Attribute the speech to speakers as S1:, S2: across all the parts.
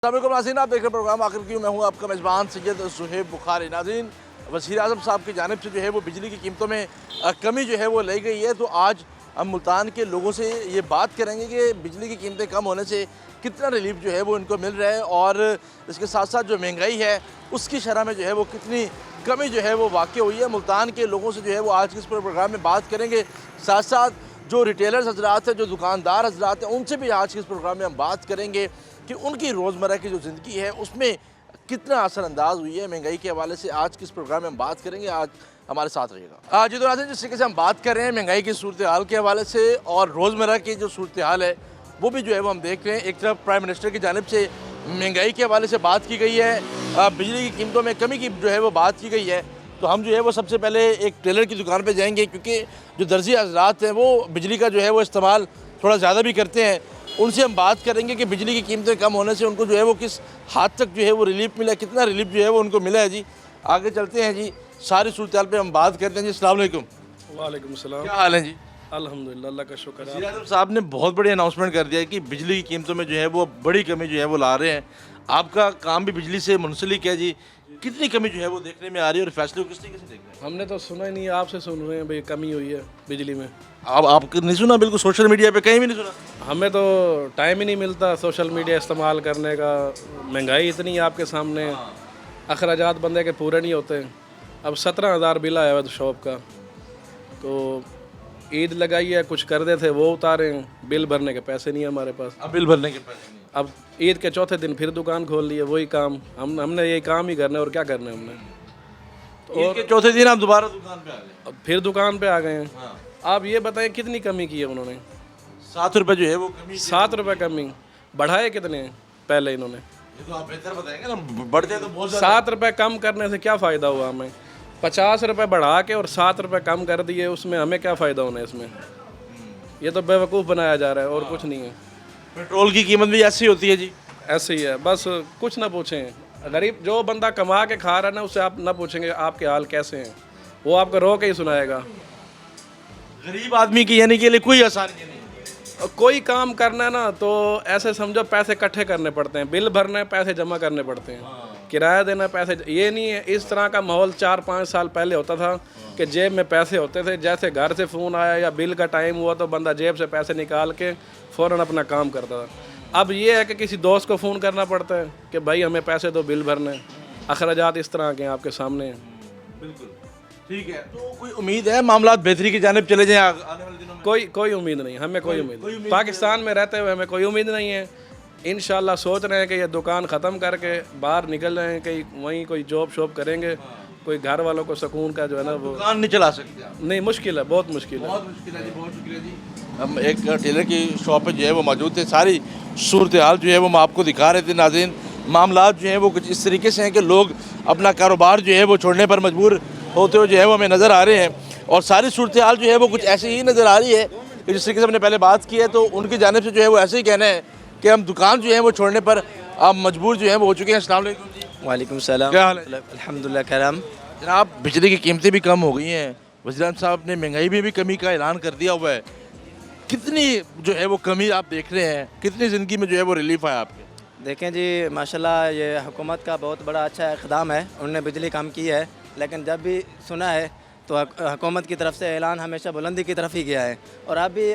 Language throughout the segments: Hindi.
S1: अस्सलाम वालेकुम नाज़रीन, आप देख रहे प्रोग्राम आखिर क्यों। मैं हूँ आपका मेज़बान सैयद सुहेब बुखारी। नाज़रीन, वज़ीर आज़म साहब की जानिब से जो है वो बिजली की कीमतों में कमी जो है वो लाई गई है। तो आज हम मुल्तान के लोगों से ये बात करेंगे कि बिजली की कीमतें कम होने से कितना रिलीफ जो है वो इनको मिल रहा है और इसके साथ साथ जो महंगाई है उसकी शरह में जो है वो कितनी कमी जो है वो वाक़ई हुई है। मुल्तान के लोगों से जो है वो आज के इस प्रोग्राम में बात करेंगे। साथ साथ जो रिटेलर्स हजरात हैं, जो दुकानदार हजरात हैं, उनसे भी आज के इस प्रोग्राम में हम बात करेंगे कि उनकी रोज़मर्रा की जो ज़िंदगी है उसमें कितना असरअंदाज हुई है महंगाई के हवाले से। आज के इस प्रोग्राम में हम बात करेंगे, आज हमारे साथ रहिएगा। आज तो नाज़रीन, जिस तरीके से हम बात कर रहे हैं महंगाई की सूरत हाल के हवाले से और रोज़मर्रा की जो सूरत हाल है वो भी जो है वो हम देख रहे हैं। एक तरफ प्राइम मिनिस्टर की जानिब से महंगाई के हवाले से बात की गई है, बिजली की कीमतों में कमी की जो है वो बात की गई है। तो हम जो है वो सबसे पहले एक टेलर की दुकान पे जाएंगे, क्योंकि जो दर्जी हजरात हैं वो बिजली का जो है वो इस्तेमाल थोड़ा ज़्यादा भी करते हैं। उनसे हम बात करेंगे कि बिजली की कीमतें कम होने से उनको जो है वो किस हद तक जो है वो रिलीफ मिला, कितना रिलीफ जो है वो उनको मिला है। जी आगे चलते हैं जी, सारी सूरत हाल पर हम बात करते हैं। जी अस्सलाम वालेकुम।
S2: वालेकुम सलाम।
S1: क्या हाल है जी?
S2: अल्हम्दुलिल्लाह, अल्लाह का शुक्र है।
S1: वज़ीर आज़म साहब ने बहुत बड़ी अनाउंसमेंट कर दिया है कि बिजली की कीमतों में जो है वो बड़ी कमी जो है वो ला रहे हैं। आपका काम भी बिजली से मुंसलिक है जी, कितनी कमी जो है वो देखने में आ रही है और फैसले को किस तरीके से देख रहे हैं?
S2: हमने तो सुना ही नहीं, आपसे सुन रहे हैं भाई कमी हुई है बिजली में।
S1: आपको नहीं सुना? बिल्कुल सोशल मीडिया पे कहीं भी नहीं सुना।
S2: हमें तो टाइम ही नहीं मिलता सोशल मीडिया इस्तेमाल करने का। महंगाई इतनी है आपके सामने, अखराजात बंदे के पूरे नहीं होते। अब 17,000 बिल आया हुआ शॉप का, तो ईद लगाई है, कुछ कर दे थे वो उतारे, बिल भरने के पैसे नहीं है हमारे पास।
S1: अब बिल भरने के पैसे नहीं।
S2: अब ईद के चौथे दिन फिर दुकान खोल ली है, वही काम हमने यही काम ही करना है और क्या करना है हमने।
S1: ईद के चौथे दिन आप दोबारा दुकान पे आ गए।
S2: अब फिर दुकान पे आ गए हैं। आप ये बताएं कितनी कमी की है उन्होंने?
S1: 7 रुपए जो है वो कमी।
S2: 7 रुपये कमी। बढ़ाए कितने पहले इन्होंने?
S1: ये तो आप बेहतर बताएंगे ना, बढ़ते तो बहुत
S2: 7 रुपये कम करने से क्या फ़ायदा हुआ हमें? 50 रुपये बढ़ा के और 7 रुपये कम कर दिए, उसमें हमें क्या फ़ायदा होना है इसमें? ये तो बेवकूफ़ बनाया जा रहा है और कुछ नहीं है।
S1: पेट्रोल की कीमत भी ऐसी होती है जी।
S2: ऐसे ही है, बस कुछ ना पूछें। गरीब जो बंदा कमा के खा रहा है ना, उससे आप ना पूछेंगे आपके हाल कैसे हैं, वो आपको रो के ही सुनाएगा।
S1: गरीब आदमी की यानी के लिए कोई आसानी नहीं।
S2: और कोई काम करना है ना तो ऐसे समझो पैसे इकट्ठे करने पड़ते हैं, बिल भरने पैसे जमा करने पड़ते हैं, किराया देना पैसे। ये नहीं है इस तरह का माहौल 4-5 साल पहले होता था कि जेब में पैसे होते थे, जैसे घर से फ़ोन आया या बिल का टाइम हुआ तो बंदा जेब से पैसे निकाल के फ़ौरन अपना काम करता था। अब ये है कि किसी दोस्त को फ़ोन करना पड़ता है कि भाई हमें पैसे दो, बिल भरने। अखराजात इस तरह के हैं आपके सामने हैं।
S1: बिल्कुल ठीक है। तो कोई उम्मीद है मामला बेहतरी की जानिब चले जाएं आने वाले दिनों में?
S2: कोई उम्मीद नहीं, हमें कोई उम्मीद पाकिस्तान में रहते हुए हमें कोई उम्मीद नहीं है। इंशाल्लाह सोच रहे हैं कि ये दुकान ख़त्म करके बाहर निकल रहे हैं, कहीं वहीं कोई जॉब शॉप करेंगे, कोई घर वालों को सुकून का जो है ना वो।
S1: दुकान नहीं चला सकते आप?
S2: नहीं, मुश्किल है, बहुत मुश्किल है।
S1: बहुत मुश्किल है जी, बहुत मुश्किल है जी। हम एक टेलर की शॉप पे जो है वो मौजूद थे, सारी सूरत हाल जो है वो हम आपको दिखा रहे थे। नाज़रीन, मामला जो है वो कुछ इस तरीके से हैं कि लोग अपना कारोबार जो है वो छोड़ने पर मजबूर होते हुए जो है वो हमें नज़र आ रहे हैं और सारी सूरत हाल जो है वो कुछ ऐसे ही नज़र आ रही है कि जिस तरीके से हमने पहले बात की है। तो उनकी जानिब से जो है वो ऐसे ही कहना है कि हम दुकान जो है वो छोड़ने पर आप मजबूर जो है वो हो चुके हैं। अस्सलाम वालेकुम जी।
S3: वालेकुम सलाम।
S1: क्या हाल है?
S3: अल्हम्दुलिल्लाह करम।
S1: जनाब, बिजली की कीमतें भी कम हो गई हैं, वज़ीर आज़म साहब ने महंगाई में भी कमी का ऐलान कर दिया हुआ है। कितनी जो है वो कमी आप देख रहे हैं, कितनी ज़िंदगी में जो है वो रिलीफ आया आपके?
S3: देखें जी, माशाल्लाह ये हुकूमत का बहुत बड़ा अच्छा इक़दाम है, उन्होंने बिजली कम की है। लेकिन जब भी सुना है तो हुकूमत की तरफ से ऐलान हमेशा बुलंदी की तरफ ही गया है और अब भी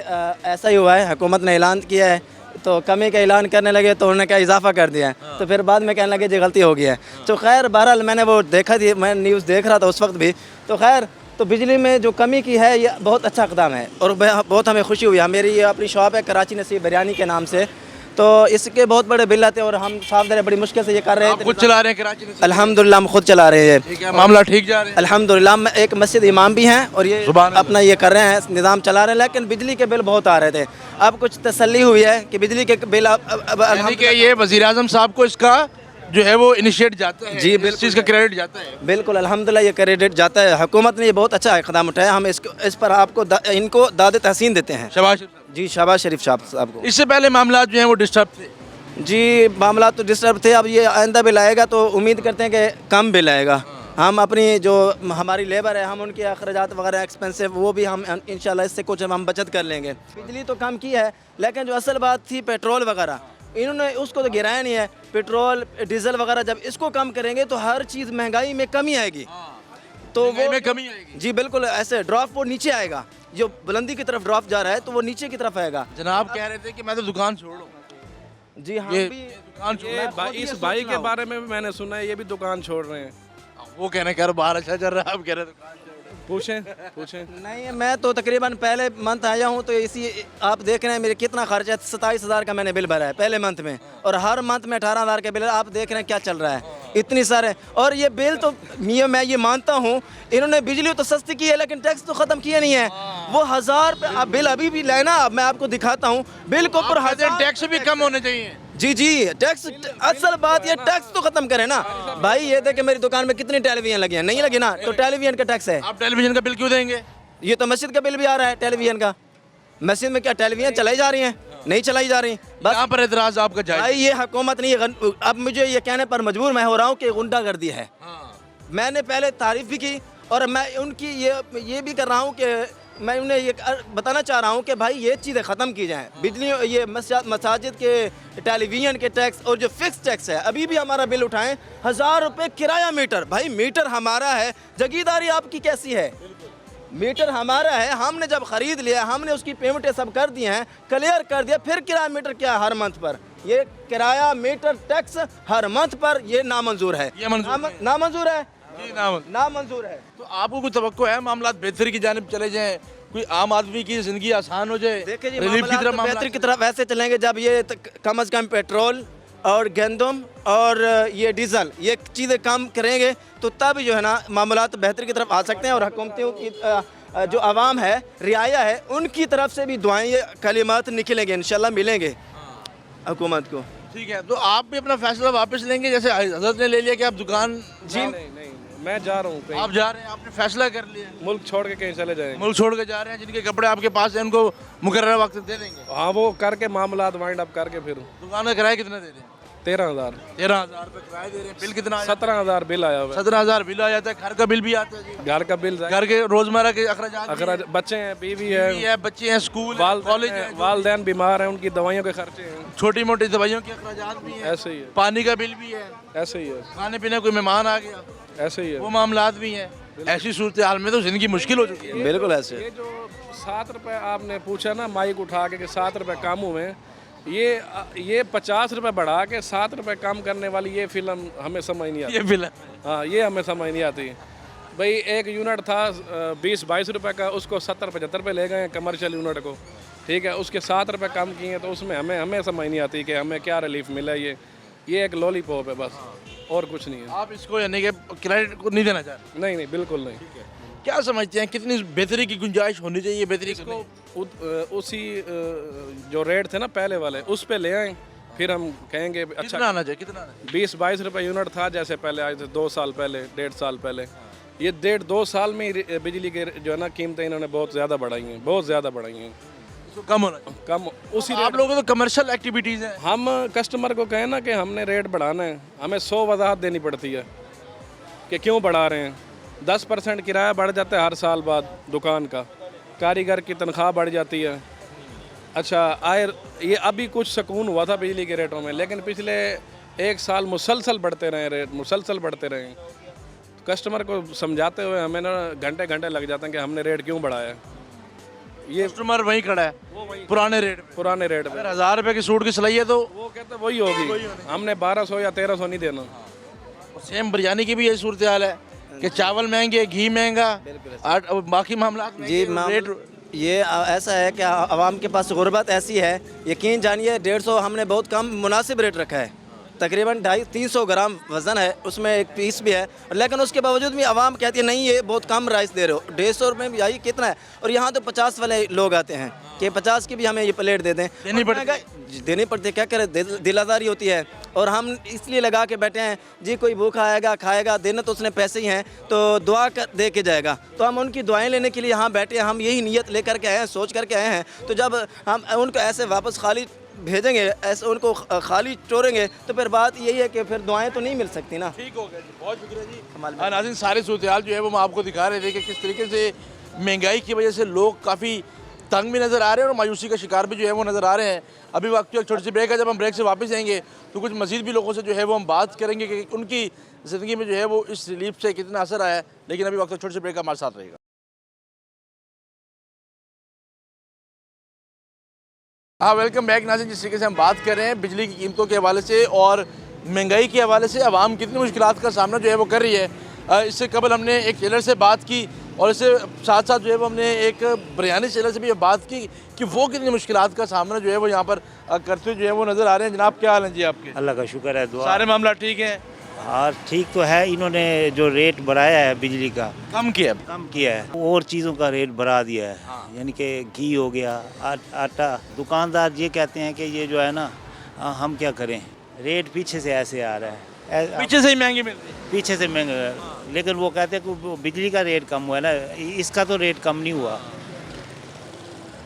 S3: ऐसा ही हुआ है। हुकूमत ने ऐलान किया है तो कमी का ऐलान करने लगे तो उन्होंने क्या इजाफा कर दिया है, तो फिर बाद में कहने लगे जी गलती हो गई है। तो खैर बहरहाल मैंने वो देखा थी, मैं न्यूज़ देख रहा था उस वक्त भी। तो खैर तो बिजली में जो कमी की है ये बहुत अच्छा इक़दाम है और बहुत हमें खुशी हुई है। मेरी ये अपनी शॉप है कराची नसीब बिरयानी के नाम से, तो इसके बहुत बड़े बिल आते हैं और हम साफ दरे बड़ी मुश्किल से ये कर रहे हैं।
S1: खुद चला रहे हैं कराची में?
S3: अल्हम्दुलिल्लाह हम खुद चला रहे हैं।
S1: ठीक है, मामला ठीक जा रहा है?
S3: अल्हम्दुलिल्लाह हम एक मस्जिद इमाम भी हैं और ये अपना ये कर रहे हैं, निज़ाम चला रहे हैं। लेकिन बिजली के बिल बहुत आ रहे थे, अब कुछ तसल्ली हुई है कि बिजली के बिल
S1: यानी कि ये वज़ीर आज़म साहब को इसका जो है वो इनिशिएट जाता है,
S3: जी,
S1: इस
S3: बिल्कुल।
S1: चीज़ का क्रेडिट जाता है।
S3: बिल्कुल अल्हम्दुलिल्लाह ये क्रेडिट जाता है। हुकूमत ने ये बहुत अच्छा इक़दाम उठाया, हम इस पर आपको इनको दाद तहसीन देते हैं।
S1: शाबाश।
S3: जी शाबाश शरीफ साहब को।
S1: इससे पहले मामला जो है वो डिस्टर्ब थे?
S3: जी मामला तो डिस्टर्ब थे, अब ये आइंदा बिल आएगा तो उम्मीद करते हैं कि कम बिल आएगा। हम अपनी जो हमारी लेबर है, हम उनके अखराजात वगैरह एक्सपेंसिव वो भी हम इंशाल्लाह इससे कुछ हम बचत कर लेंगे। बिजली तो कम की है, लेकिन जो असल बात थी पेट्रोल वगैरह इन्होंने उसको तो गिराया नहीं है। पेट्रोल डीजल वगैरह जब इसको कम करेंगे तो हर चीज़ महंगाई में कमी आएगी, तो
S1: महंगाई
S3: वो
S1: में कमी आएगी।
S3: जी बिल्कुल, ऐसे ड्रॉप वो नीचे आएगा, जो बुलंदी की तरफ ड्रॉप जा रहा है तो वो नीचे की तरफ आएगा।
S1: जनाब कह रहे थे कि मैं तो दुकान छोड़ लूँ,
S3: जी हाँ,
S1: ये
S3: भी
S1: दुकान छोड़
S2: ये इस भाई के बारे में भी मैंने सुना है, ये भी दुकान छोड़ रहे हैं।
S1: वो कहने कर बाहर अच्छा चल रहा है, आप कह रहे दुकान छोड़ रहे हैं।
S2: पूछें
S3: नहीं, मैं तो तकरीबन पहले मंथ आया हूँ, तो इसी आप देख रहे हैं मेरे कितना खर्च है। 27,000 का मैंने बिल भरा है पहले मंथ में, और हर मंथ में 18,000 का बिल है। आप देख रहे हैं क्या चल रहा है, इतनी सारे। और ये बिल तो मैं ये मानता हूँ, इन्होंने बिजली तो सस्ती की है लेकिन टैक्स तो ख़त्म किया नहीं है। वो 1000 पे आप बिल अभी भी लेना, अब मैं आपको दिखाता हूँ बिल के ऊपर 1000
S1: टैक्स भी कम होने चाहिए।
S3: जी टैक्स, असल बात ये टैक्स तो खत्म करें ना भाई। ये देखे मेरी दुकान में कितनी टेलीविजन लगी है, नहीं लगी ना, तो टेलीविजन का टैक्स है।
S1: आप टेलीविजन का बिल क्यों देंगे?
S3: ये तो मस्जिद का बिल भी आ रहा है टेलीविजन का। मस्जिद में क्या टेलीविजन चलाई जा रही हैं? नहीं चलाई जा रही। बस
S1: यहाँ पर एतराज आपका जायज़
S3: भाई ये हुकूमत नहीं है। अब मुझे ये कहने पर मजबूर मैं हो रहा हूँ कि गुंडागर्दी है। मैंने पहले तारीफ भी की, और मैं उनकी ये भी कर रहा हूँ कि मैं उन्हें ये बताना चाह रहा हूँ कि भाई ये चीज़ें ख़त्म की जाएँ। बिजली, ये मसाजिद के टेलीविज़न के टैक्स और जो फिक्स टैक्स है, अभी भी हमारा बिल उठाएं 1000 रुपये किराया मीटर। भाई मीटर हमारा है, जगीदारी आपकी कैसी है? मीटर हमारा है, हमने जब ख़रीद लिया हमने उसकी पेमेंटें सब कर दी हैं, क्लियर कर दिया, फिर किराया मीटर क्या हर मंथ पर? ये किराया मीटर टैक्स हर मंथ पर ये नामंजूर है।
S1: ये
S3: नामंजूर है
S1: जी,
S3: नामंजूर है।
S1: तो आपको कोई तवक्को है मामला बेहतरी की जानिब चले जाएं, कोई आम आदमी की ज़िंदगी आसान हो जाए?
S3: देखिए जी,
S1: रिलीफ की तरफ
S3: बेहतर की तरफ ऐसे चलेंगे जब ये कम अज़ कम पेट्रोल और गंदम और ये डीजल ये चीज़ें कम करेंगे, तो तब जो है ना मामलात बेहतर की तरफ आ सकते हैं। और हुकूमतों की जो आवाम है, रियाया है, उनकी तरफ से भी दुआएं कलिमात निकलेंगे, इंशाल्लाह मिलेंगे हुकूमत को।
S1: ठीक है, तो आप भी अपना फैसला वापस लेंगे, जैसे हजरत ने ले लिया कि आप दुकान
S2: जी नहीं, मैं जा रहा हूँ कहीं,
S1: आप जा रहे हैं, आपने फैसला कर लिया,
S2: मुल्क छोड़ के कहीं चले जाएंगे।
S1: मुल्क छोड़ के जा रहे हैं, जिनके कपड़े आपके पास हैं उनको मुकर्रर वक्त दे देंगे।
S2: हाँ, वो करके मामलात वाइंड अप करके फिर
S1: दुकान का किराया कितना दे रहे हैं?
S2: 13,000
S1: 13,000 रुपये किराया दे रहे हैं। बिल कितना?
S2: 17,000 बिल आया हुआ है।
S1: 17,000 बिल आ जाता है। घर का बिल भी आता है जी,
S2: घर का बिल,
S1: घर के रोजमर्रा के अखराजात भी
S2: अगर बच्चे हैं, बीवी है,
S1: है, बच्चे हैं, स्कूल है, कॉलेज है,
S2: वालदैन बीमार हैं, उनकी दवाइयों के खर्चे हैं,
S1: छोटी मोटी दवाइयों के अखराजात भी हैं,
S2: ऐसे ही है,
S1: पानी का बिल भी है,
S2: ऐसे ही है,
S1: खाने पीने कोई मेहमान आ गया
S2: ऐसे ही है।
S1: वो मामलात भी हैं। ऐसी सूरत हाल में तो ज़िंदगी मुश्किल हो चुकी है।
S3: बिल्कुल ऐसे।
S2: ये जो 7 रुपये आपने पूछा ना माइक उठा के कि 7 रुपये कम हुए, ये 50 रुपये बढ़ा के 7 रुपये कम करने वाली ये फिल्म हमें समझ नहीं आती।
S1: ये बिल है।
S2: हाँ, ये हमें समझ नहीं आती। भाई एक यूनिट था 20-22 रुपये का, उसको 70-75 रुपये ले गए कमर्शियल यूनिट को, ठीक है, उसके 7 रुपये कम किए, तो उसमें हमें समझ नहीं आती कि हमें क्या रिलीफ मिला। ये एक लॉलीपॉप है बस, और कुछ नहीं है।
S1: आप इसको यानी कि क्रेडिट को नहीं देना चाहते?
S2: नहीं, बिल्कुल नहीं।
S1: क्या समझते हैं कितनी बेहतरी की गुंजाइश होनी चाहिए? बेहतरी
S2: इसको उसी जो रेट थे ना पहले वाले, उस पे ले आए, फिर हम कहेंगे अच्छा।
S1: कितना आना चाहिए? कितना आना चाहिए?
S2: 20-22 रुपये यूनिट था जैसे पहले आए थे, 2 साल पहले, 1.5 साल पहले। ये 1.5-2 साल में ही बिजली के जो है ना कीमतें इन्होंने बहुत ज़्यादा बढ़ाई हैं, बहुत ज़्यादा बढ़ाई हैं।
S1: इसको कम होना चाहिए।
S2: कम उसी
S1: आप लोगों को तो कमर्शियल एक्टिविटीज़ हैं।
S2: हम कस्टमर को कहें ना कि हमने रेट बढ़ाना है, हमें 100 वजाहत देनी पड़ती है कि क्यों बढ़ा रहे हैं। 10% किराया बढ़ जाता है हर साल बाद दुकान का, कारीगर की तनख्वाह बढ़ जाती है। अच्छा ये अभी कुछ सुकून हुआ था बिजली के रेटों में, लेकिन पिछले 1 साल मुसलसल बढ़ते रहे रेट, मुसलसल बढ़ते रहे। कस्टमर को समझाते हुए हमें ना घंटे लग जाते हैं कि हमने रेट क्यों बढ़ाया है। ये
S1: कस्टमर वहीं खड़ा है पुराने रेट पे।
S2: पुराने रेट पे
S1: अगर 1000 रुपये की सूट की सिलाई है तो
S2: वो कहते वही होगी, हमने 1200 या 1300 नहीं देना।
S1: सेम बिरयानी की भी यही सूरत हाल है कि चावल महंगे, घी महंगा, और बाकी मामला
S3: जी ये ऐसा है कि आवाम के पास गुर्बत ऐसी है, यकीन जानिए 150 हमने बहुत कम मुनासिब रेट रखा है, तकरीबन 250-300 ग्राम वज़न है, उसमें एक पीस भी है, लेकिन उसके बावजूद भी आवाम कहती है नहीं ये बहुत कम राइस दे रहे हो, 150 रुपये में यही कितना है। और यहाँ तो 50 वाले लोग आते हैं कि 50 की भी हमें ये प्लेट दे दें, देनी पड़ती है, क्या करें, दिल आज़ारी होती है। और हम इसलिए लगा के बैठे हैं जी, कोई भूखा आएगा खाएगा, देना तो उसने पैसे ही हैं, तो दुआ दे के जाएगा, तो हम उनकी दुआएं लेने के लिए यहाँ बैठे हैं। हम यही नीयत लेकर के आए हैं, सोच करके आए हैं। तो जब हम उनको ऐसे वापस खाली भेजेंगे, ऐसे उनको खाली छोड़ेंगे, तो फिर बात यही है कि फिर दुआएं तो नहीं मिल सकती ना।
S1: ठीक हो गया जी, बहुत शुक्रिया जी। नाज़रीन, सारी सूरत हाल जो है वो हम आपको दिखा रहे थे कि किस तरीके से महंगाई की वजह से लोग काफ़ी तंग भी नज़र आ रहे हैं और मायूसी का शिकार भी जो है वो नज़र आ रहे हैं। अभी वक्त एक छोटी सी ब्रेक है, जब हम ब्रेक से वापस आएंगे तो कुछ मज़ीद भी लोगों से जो है वो हम बात करेंगे कि उनकी ज़िंदगी में जो है वो इस रिलीफ से कितना असर आया है। लेकिन अभी वक्त एक छोटी सी ब्रेक हमारे साथ रहेगा। हाँ, वेलकम बैक नाज़रीन। जिस तरीके से हम बात कर रहे हैं बिजली की कीमतों के हवाले से और महंगाई के हवाले से आवाम कितनी मुश्किलात का सामना जो है वो कर रही है। इससे कबल हमने एक टेलर से बात की और इससे साथ साथ जो है वो हमने एक बिरयानी सेलर से भी बात की कि वो कितनी मुश्किलात का सामना जो है वो यहाँ पर करते हुए जो है वो नज़र आ रहे हैं। जनाब क्या हाल है जी आपके?
S4: अल्लाह का शुक्र है, दुआ।
S1: सारे मामला ठीक हैं?
S4: हाँ ठीक तो है। इन्होंने जो रेट बढ़ाया है बिजली का
S1: कम किया?
S4: कम किया है, और चीज़ों का रेट बढ़ा दिया है। यानी कि घी हो गया, आटा। दुकानदार ये कहते हैं कि ये जो है ना, हम क्या करें, रेट पीछे से ऐसे आ रहा है,
S1: पीछे से ही महंगी मिल रही है।
S4: पीछे से महंगा है। लेकिन वो कहते हैं कि वो बिजली का रेट कम हुआ है ना, इसका तो रेट कम नहीं हुआ।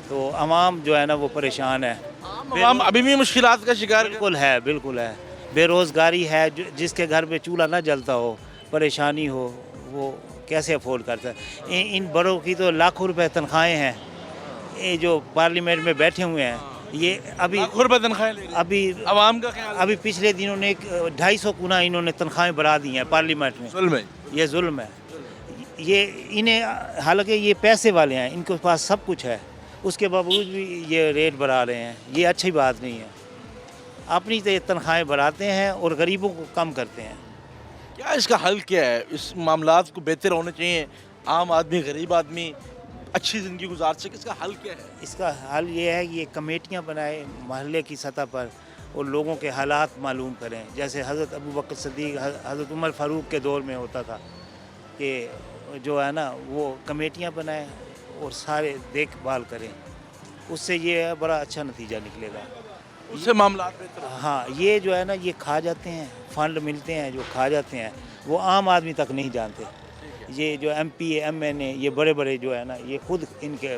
S4: तो आवाम जो है ना वो परेशान है,
S1: आवाम अभी भी मुश्किलात का शिकार
S4: बिल्कुल है, बिल्कुल है। बेरोज़गारी है, जिसके घर पे चूल्हा ना जलता हो, परेशानी हो, वो कैसे अफोर्ड करता है। इन बड़ों की तो लाखों रुपए तनख्वाहें हैं। ये जो पार्लियामेंट में बैठे हुए हैं, ये अभी
S1: लाखों रुपए तनख्वाहें ले रहे हैं।
S4: अभी
S1: आवाम का ख्याल
S4: अभी पिछले दिनों ने 250 गुना इन्होंने तनख्वाहें बढ़ा दी हैं पार्लियामेंट में।
S1: जुल्म है।
S4: ये जुल्म है। ये इन्हें, हालांकि ये पैसे वाले हैं, इनके पास सब कुछ है, उसके बावजूद भी ये रेट बढ़ा रहे हैं। ये अच्छी बात नहीं है। अपनी तो तनख्वाहें बढ़ाते हैं और गरीबों को कम करते हैं।
S1: क्या इसका हल क्या है? इस मामलात को बेहतर होने चाहिए, आम आदमी गरीब आदमी अच्छी ज़िंदगी गुजार सके, इसका हल क्या है?
S4: इसका हल ये है कि ये कमेटियाँ बनाए महल्ले की सतह पर और लोगों के हालात मालूम करें। जैसे हज़रत अबू बकर सिद्दीक़, हज़रत उमर फ़ारूक के दौर में होता था कि जो है ना वो कमेटियाँ बनाएं और सारे देखभाल करें, उससे ये बड़ा अच्छा नतीजा निकलेगा।
S1: उससे मामला बेहतर हो।
S4: हाँ, ये जो है ना ये खा जाते हैं, फंड मिलते हैं जो खा जाते हैं, वो आम आदमी तक नहीं जानते। ये जो MP MNA ये बड़े बड़े जो है ना, ये खुद इनके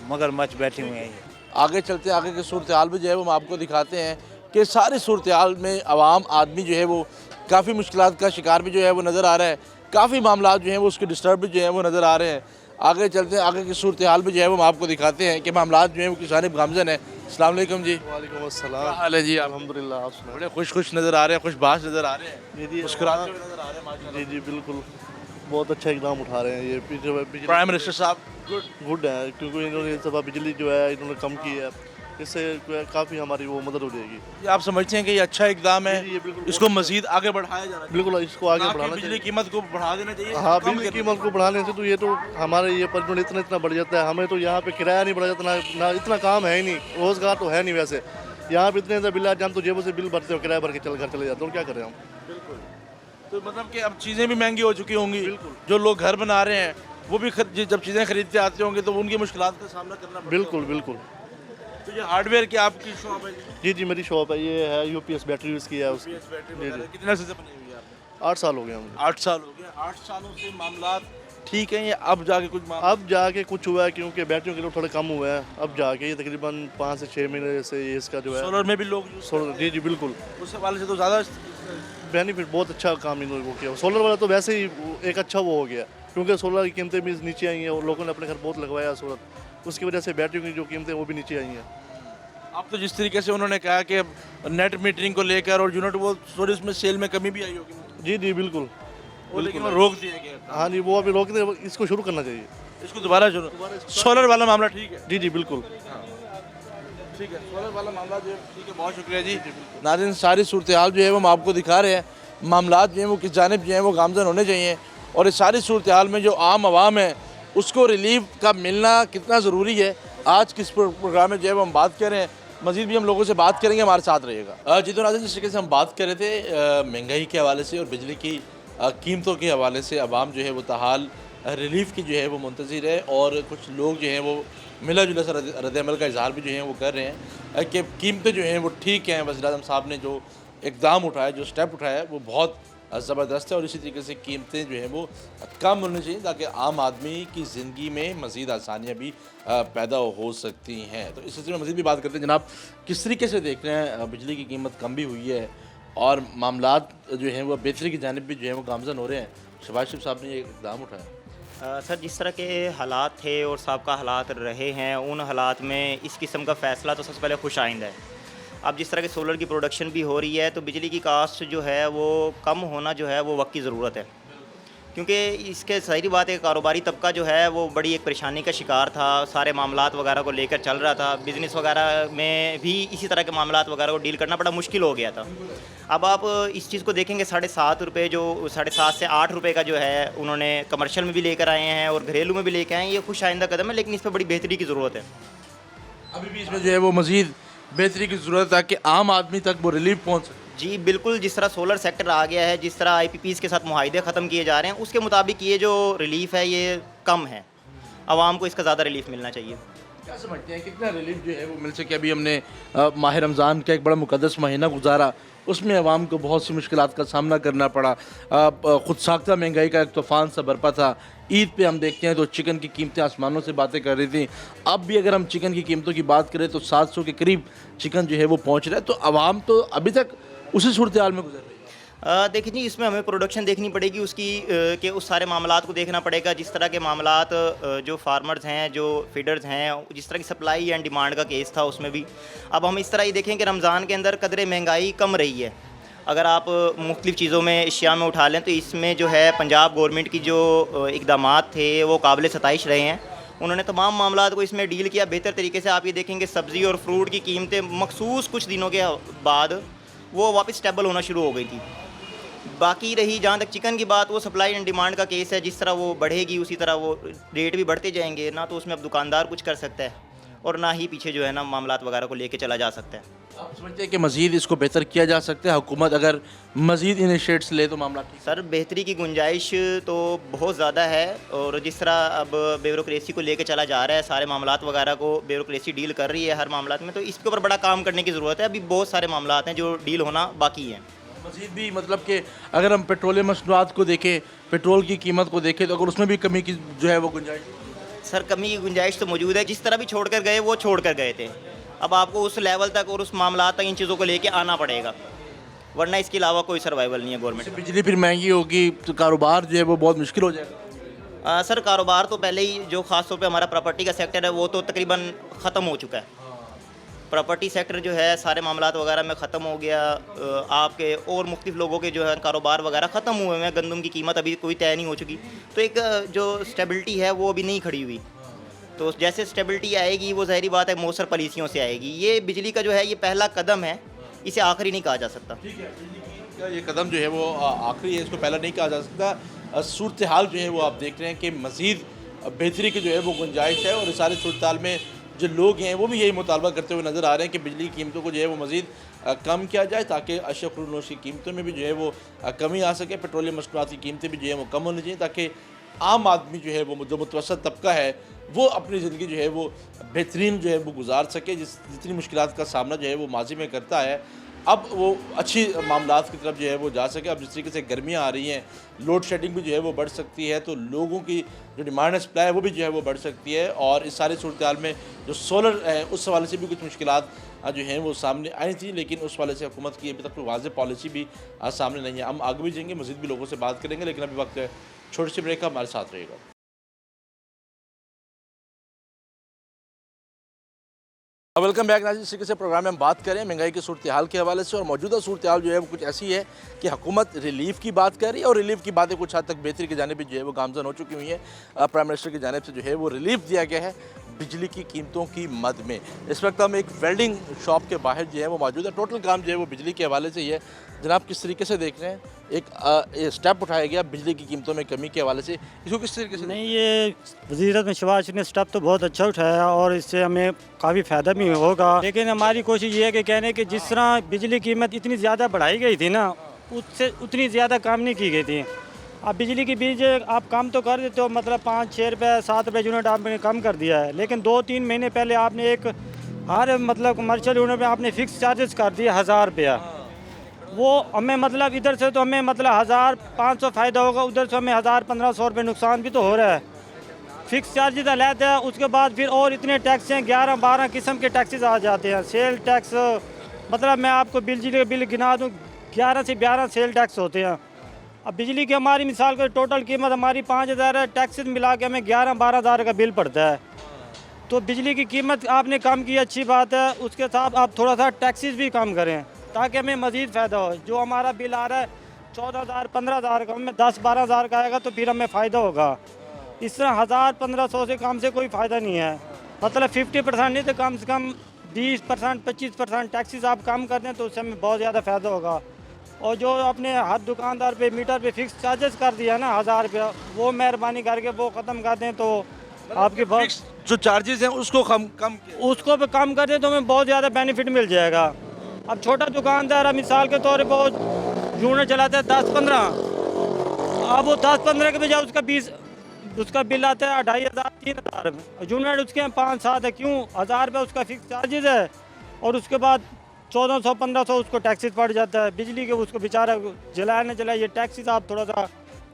S4: मगरमच्छ बैठे हुए हैं।
S1: आगे चलते हैं, आगे की सूरत हाल भी जो है वो हम आपको दिखाते हैं कि सारी सूरत हाल में आवाम आदमी जो है वो काफ़ी मुश्किलात का शिकार भी जो है वो नज़र आ रहा है। काफ़ी मामला जो हैं वो उसके डिस्टर्ब भी जो है वो नज़र आ रहे हैं। आगे चलते हैं, आगे की सूरत हाल भी जो है वो हम आपको दिखाते हैं कि मामला जो है वो किस जानिब गामज़न है। अस्सलाम वालेकुम जी।
S5: वालेकुम अस्सलाम।
S1: क्या हाल है जी?
S5: अल्हम्दुलिल्लाह, आप सुनाएं।
S1: बड़े खुश नज़र आ रहे हैं, खुशबाश नज़र आ रहे हैं,
S5: जी
S1: मुस्कुराते हुए नज़र आ रहे हैं माशाल्लाह।
S5: जी बिल्कुल, बहुत अच्छा इकदाम उठा रहे हैं। ये बिजली
S1: प्राइम मिनिस्टर साहब
S5: गुड है, क्योंकि इन्होंने इस दफ़ा बिजली जो है इन्होंने कम की है, इससे काफ़ी हमारी वो मदद हो जाएगी।
S1: ये आप समझते हैं कि ये अच्छा इकदाम है,
S5: ये बिल्कुल
S1: इसको मज़ीद आगे बढ़ाया जाना चाहिए?
S5: बिल्कुल, इसको आगे
S1: ना कि
S5: बढ़ाना
S1: बिजली
S5: चाहिए।
S1: की कीमत को बढ़ा देना चाहिए।
S5: हाँ,
S1: इसको कम
S5: बिजली की
S1: करना
S5: कीमत को बढ़ाने से तो ये तो हमारे ये पर इतना बढ़ जाता है। हमें तो यहाँ पे किराया नहीं बढ़ा जाता, ना इतना काम है ही नहीं, रोज़गार तो है नहीं। वैसे यहाँ पे इतने बिल आते, हम तो जेबों से बिल भरते हो, किराया भर के घर चले जाते हो, क्या करें हम।
S1: बिल्कुल। तो मतलब कि अब चीज़ें भी महंगी हो चुकी होंगी। जो लोग घर बना रहे हैं वो भी जब चीज़ें खरीदते आते होंगे तो उनकी मुश्किलात का सामना करना पड़ता
S5: बिल्कुल बिल्कुल।
S1: होगा। तो ये हार्डवेयर की आपकी शॉप है?
S5: जी जी, मेरी शॉप है, ये है UPS बैटरी यूज़ की है उसकी।
S1: कितने अर्से से बनी हुई है आपने?
S5: 8 साल हो गए मुझे।
S1: 8 साल हो गए। 8 सालों से मामलात ठीक है या अब जाके कुछ मामला?
S5: अब जाके कुछ हुआ है, क्योंकि बैटरियों के लोग थोड़े कम हुए हैं। अब जाके ये तकरीबन 5 से 6 महीने से ये इसका जो है
S1: सोलर में भी लोग use
S5: सोलर। जी जी बिल्कुल,
S1: उस हवाले से तो ज़्यादा
S5: बेनिफिट बहुत अच्छा काम इन्होंने वो किया। सोलर वाला तो वैसे ही एक अच्छा वो हो गया, क्योंकि सोलर की कीमतें भी नीचे आई हैं और लोगों ने अपने घर बहुत लगवाया सोलर, उसकी वजह से बैटरियों की जो कीमतें वो भी नीचे आई हैं।
S1: अब तो जिस तरीके से उन्होंने कहा कि नेट मीटरिंग को लेकर और यूनिट वो थोड़ी उसमें सेल में कमी भी आई होगी।
S5: जी जी बिल्कुल,
S1: लेकिन वो रोक दिया गया।
S5: हाँ जी, वो अभी रोक दे, इसको शुरू करना चाहिए।
S1: इसको दोबारा शुरू, सोलर वाला मामला ठीक है?
S5: जी जी बिल्कुल।
S1: ठीक है, सोलर वाला मामला जो है ठीक है, बहुत शुक्रिया जी। नाज़रीन, सारी सूरत हाल जो है वो हम आपको दिखा रहे हैं। मामलात जो हैं वो किस जानिब जो हैं वो गामज़न होने चाहिए और इस सारी सूरत हाल में जो आम आवाम है उसको रिलीफ का मिलना कितना ज़रूरी है, आज किस प्रोग्राम में जो है वो हम बात कर रहे हैं। मज़ीद भी हम लोगों से बात करेंगे, हमारे साथ रहिएगा। जी तो नाज़रीन, जिस तरीके से हम बात कर रहे थे महंगाई के हवाले से और बिजली की कीमतों के हवाले से, आवाम जो है वो ताहाल रिलीफ की जो है वो मुंतज़िर है और कुछ लोग जो हैं वो मिला जुला सा रद्द-ए-अमल का इज़हार भी जो है वो कर रहे हैं कि कीमतें जो हैं वो ठीक हैं। वज़ीर-ए-आज़म साहब ने जो इक़दाम उठाया, जो स्टेप उठाया है वो बहुत ज़बरदस्त है और इसी तरीके से कीमतें जो हैं वो कम होनी चाहिए ताकि आम आदमी की ज़िंदगी में मज़ीद आसानियाँ भी पैदा हो सकती हैं। तो इस सिलसिले में मज़ीद भी बात करते हैं। जनाब, किस तरीके से देख रहे हैं बिजली की कीमत कम भी हुई है और मामलात जो हैं वो बेहतरी की जानिब भी जो है वो गामज़न हो रहे हैं? शहबाज शरीफ साहब ने ये इक़दाम उठाया।
S6: सर, जिस तरह के हालात थे और साबका हालात रहे हैं, उन हालात में इस किस्म का फ़ैसला तो सबसे पहले खुशाइंद है। अब जिस तरह के सोलर की प्रोडक्शन भी हो रही है, तो बिजली की कास्ट जो है वो कम होना जो है वो वक्त की ज़रूरत है, क्योंकि इसके ज़ाहिर बात है कारोबारी तबका जो है वो बड़ी एक परेशानी का शिकार था। सारे मामलात वगैरह को लेकर चल रहा था, बिज़नेस वगैरह में भी इसी तरह के मामलात वगैरह को डील करना बड़ा मुश्किल हो गया था। अब आप इस चीज़ को देखेंगे, 7.5 रुपये जो 7.5 से 8 रुपये का जो है उन्होंने कमर्शियल में भी लेकर आए हैं और घरेलू में भी लेकर आए हैं। ये खुश आइंदा कदम है, लेकिन इस पर बड़ी बेहतरी की ज़रूरत है।
S1: अभी भी इसमें जो है वो मज़ीद बेहतरी की ज़रूरत है ताकि आम आदमी तक वो रिलीफ पहुँच सके।
S6: जी बिल्कुल, जिस तरह सोलर सेक्टर आ गया है, जिस तरह आईपीपीज़ के साथ मुआहिदे ख़त्म किए जा रहे हैं, उसके मुताबिक ये जो रिलीफ है ये कम है। आवाम को इसका ज़्यादा रिलीफ मिलना चाहिए।
S1: क्या समझते हैं कितना रिलीफ जो है वो मिल सके? अभी हमने माह रमज़ान का एक बड़ा मुक़द्दस महीना गुजारा, उसमें आवाम को बहुत सी मुश्किलात का सामना करना पड़ा। खुद साख्ता महंगाई का एक तूफ़ान सा बरपा था। ईद पे हम देखते हैं तो चिकन की कीमतें आसमानों से बातें कर रही थी। अब भी अगर हम चिकन की कीमतों की बात करें तो 700 के करीब चिकन जो है वो पहुँच रहा है। तो आवाम तो अभी तक उसी सूरत हाल में गुजर रही है।
S6: देखिए जी, इसमें हमें प्रोडक्शन देखनी पड़ेगी उसकी, कि उस सारे मामलात को देखना पड़ेगा। जिस तरह के मामलात जो फार्मर्स हैं, जो फीडर्स हैं, जिस तरह की सप्लाई एंड डिमांड का केस था उसमें भी। अब हम इस तरह ही देखें कि रमज़ान के अंदर कदर महंगाई कम रही है। अगर आप मुख्तलिफ़ चीज़ों में अशिया में उठा लें तो इसमें जो है पंजाब गवर्नमेंट की जो इक़दामात थे वो काबिल सताइश रहे हैं। उन्होंने तमाम मामलात को इसमें डील किया बेहतर तरीके से। आप ये देखेंगे सब्ज़ी और फ्रूट की कीमतें मखसूस कुछ दिनों के बाद वो वापस स्टेबल होना शुरू हो गई थी। बाकी रही जहाँ तक चिकन की बात, वो सप्लाई एंड डिमांड का केस है। जिस तरह वो बढ़ेगी उसी तरह वो रेट भी बढ़ते जाएंगे। ना तो उसमें अब दुकानदार कुछ कर सकता है और ना ही पीछे जो है ना मामलात वगैरह को लेके चला जा सकता है।
S1: आप समझते हैं कि मज़ीद इसको बेहतर किया जा सकता है? हुकूमत अगर मज़ीद इनिशिएट्स ले तो मामला ठीक?
S6: सर, बेहतरी की गुंजाइश तो बहुत ज़्यादा है। और जिस तरह अब ब्यूरोक्रेसी को लेके चला जा रहा है, सारे मामलात वगैरह को ब्यूरोक्रेसी डील कर रही है हर मामलात में, तो इसके ऊपर बड़ा काम करने की ज़रूरत है। अभी बहुत सारे मामलात हैं जो डील होना बाकी हैं।
S1: मज़ीद भी मतलब कि अगर हम पेट्रोलियम मसनूआत को देखें, पेट्रोल की कीमत को देखें, तो अगर उसमें भी कमी की जो है वो गुंजाइश?
S6: सर, कमी की गुंजाइश तो मौजूद है। जिस तरह भी छोड़ कर गए वो छोड़ कर गए थे। अब आपको उस लेवल तक और उस मामलात तक इन चीज़ों को लेके आना पड़ेगा, वरना इसके अलावा कोई सर्वाइवल नहीं है गवर्नमेंट।
S1: बिजली फिर महंगी होगी तो कारोबार जो है वो बहुत मुश्किल हो जाएगा।
S6: सर, कारोबार तो पहले ही जो ख़ास तौर पे हमारा प्रॉपर्टी का सेक्टर है वो तो तकरीबन ख़त्म हो चुका है। प्रॉपर्टी सेक्टर जो है सारे मामलात वगैरह में ख़त्म हो गया। आपके और मुख्तलिफ़ लोगों के जो है कारोबार वगैरह ख़त्म हुए हैं। गंदम की कीमत अभी कोई तय नहीं हो चुकी, तो एक जो स्टेबिलिटी है वो अभी नहीं खड़ी हुई। तो जैसे स्टेबिलिटी आएगी वो ज़ाहिरी बात है मौसर पॉलिसियों से आएगी। ये बिजली का जो है ये पहला कदम है, इसे आखिरी नहीं कहा जा सकता।
S1: ये कदम जो है वो आखिरी है, इसको पहला नहीं कहा जा सकता। सूरत हाल जो है वो आप देख रहे हैं कि मज़ीद बेहतरी की जो है वो गुंजाइश है। और इस सारे सूरत हाल में जो लोग हैं वो भी यही मुतालबा करते हुए नज़र आ रहे हैं कि बिजली की कीमतों को जो है वो मज़ीद कम किया जाए, ताकि अशिया ख़ुर्दनोश की कीमतों में भी जो है वो कमी आ सके। पेट्रोलियम मसनूआत की कीमतें भी जो है वो कम होनी चाहिए, ताकि आम आदमी जो है वो जो मुतवस्सित तबका है वो अपनी ज़िंदगी जो है वो बेहतरीन जो है वो गुजार सके। जितनी मुश्किलात का सामना जो है वो माजी में करता है, अब वो अच्छी मामलात की तरफ जो है वो जा सके। अब जिस तरीके से गर्मियाँ आ रही हैं, लोड शेडिंग भी जो है वो बढ़ सकती है, तो लोगों की जो डिमांड सप्लाई है वो भी जो है वो बढ़ सकती है। और इस सारी सूरत हाल में जो सोलर है उस हवाले से भी कुछ मुश्किलात जो हैं वो सामने आई थी, लेकिन उस वाले से हुकूमत की अभी तक कोई वाज़ेह पॉलिसी भी सामने नहीं है। हम आगे भी जाएंगे, मज़ीद भी लोगों से बात करेंगे, लेकिन अभी वक्त है छोटी सी ब्रेक का। हमारे साथ रहेगा। वेलकम बैक नाज़रीन। इस तरीके से प्रोग्राम में हम बात करें महंगाई की सूरत हाल के हवाले से। और मौजूदा सूरत हाल जो है वो कुछ ऐसी है कि हुकूमत रिलीफ की बात कर रही है और रिलीफ की बातें कुछ हद तक बेहतरी की जानिब भी जो है वो गामज़न हो चुकी हुई है। प्राइम मिनिस्टर की जानिब से जो है वो रिलीफ दिया गया है बिजली की कीमतों की मद में। इस वक्त हम एक वेल्डिंग शॉप के बाहर जो है वो मौजूद है। टोटल काम जो है वो बिजली के हवाले से ही है। जनाब, किस तरीके से देख रहे हैं एक स्टेप उठाया गया बिजली की कीमतों में कमी के हवाले से, इसको किस तरीके से?
S7: नहीं, ये वज़ीरत में शहबाज शरीफ ने स्टेप तो बहुत अच्छा उठाया और इससे हमें काफ़ी फ़ायदा भी होगा। लेकिन हमारी कोशिश ये है कि कहने कि जिस तरह बिजली की कीमत इतनी ज़्यादा बढ़ाई गई थी ना, उससे उतनी ज़्यादा कम नहीं की गई थी। अब बिजली की बिल आप कम तो कर देते हो, मतलब 5-6 रुपये 7 रुपये यूनिट आपने कम कर दिया है, लेकिन 2-3 महीने पहले आपने एक हर मतलब कमर्शियल यूनिट में आपने फ़िक्स चार्जेस कर दिए 1000 रुपया। वो हमें मतलब इधर से तो हमें मतलब 1500 फ़ायदा होगा, उधर से हमें 1500 रुपये नुकसान भी तो हो रहा है। फ़िक्स चार्जेस अलग है, उसके बाद फिर और इतने टैक्स हैं, 11-12 किस्म के टैक्सेस आ जाते हैं। सेल टैक्स, मतलब मैं आपको बिजली के बिल गिना दूँ, 11 से 12 सेल टैक्स होते हैं। अब बिजली की हमारी मिसाल को टोटल कीमत हमारी 5,000 है, टैक्सेस मिला के हमें 11-12 हज़ार का बिल पड़ता है। तो बिजली की कीमत आपने कम की, अच्छी बात है, उसके साथ आप थोड़ा सा टैक्सेस भी कम करें ताकि हमें मज़ीद फ़ायदा हो। जो हमारा बिल आ रहा है 14,000 15,000 का, हमें 10-12 हज़ार का आएगा तो फिर हमें फ़ायदा होगा। इस तरह 1,000-1,500 से कम से कोई फ़ायदा नहीं है। मतलब 50% नहीं तो कम से कम 20% 25% टैक्सेस आप कम कर दें तो उससे हमें बहुत ज़्यादा फ़ायदा होगा। और जो अपने हर दुकानदार पे मीटर पे फिक्स चार्जेस कर दिया ना 1,000 रुपया, वो मेहरबानी करके वो ख़त्म कर दें तो आपकी बहुत
S1: जो चार्जेस हैं उसको कम
S7: उसको भी कम कर दें तो हमें बहुत ज़्यादा बेनिफिट मिल जाएगा। अब छोटा दुकानदार है, मिसाल के तौर पर वो यूनिट चलाता है 10-15, अब वो 10-15 के बजाय उसका बिल आता है 2,500 3,000, यूनिट उसके हैं 5-7 है। क्यों? 1,000 रुपये उसका फिक्स चार्जेस है और उसके बाद 1,400-1,500 उसको टैक्सेस पड़ जाता है बिजली के। उसको बेचारा जलाए न जलाए, ये टैक्सेस आप थोड़ा सा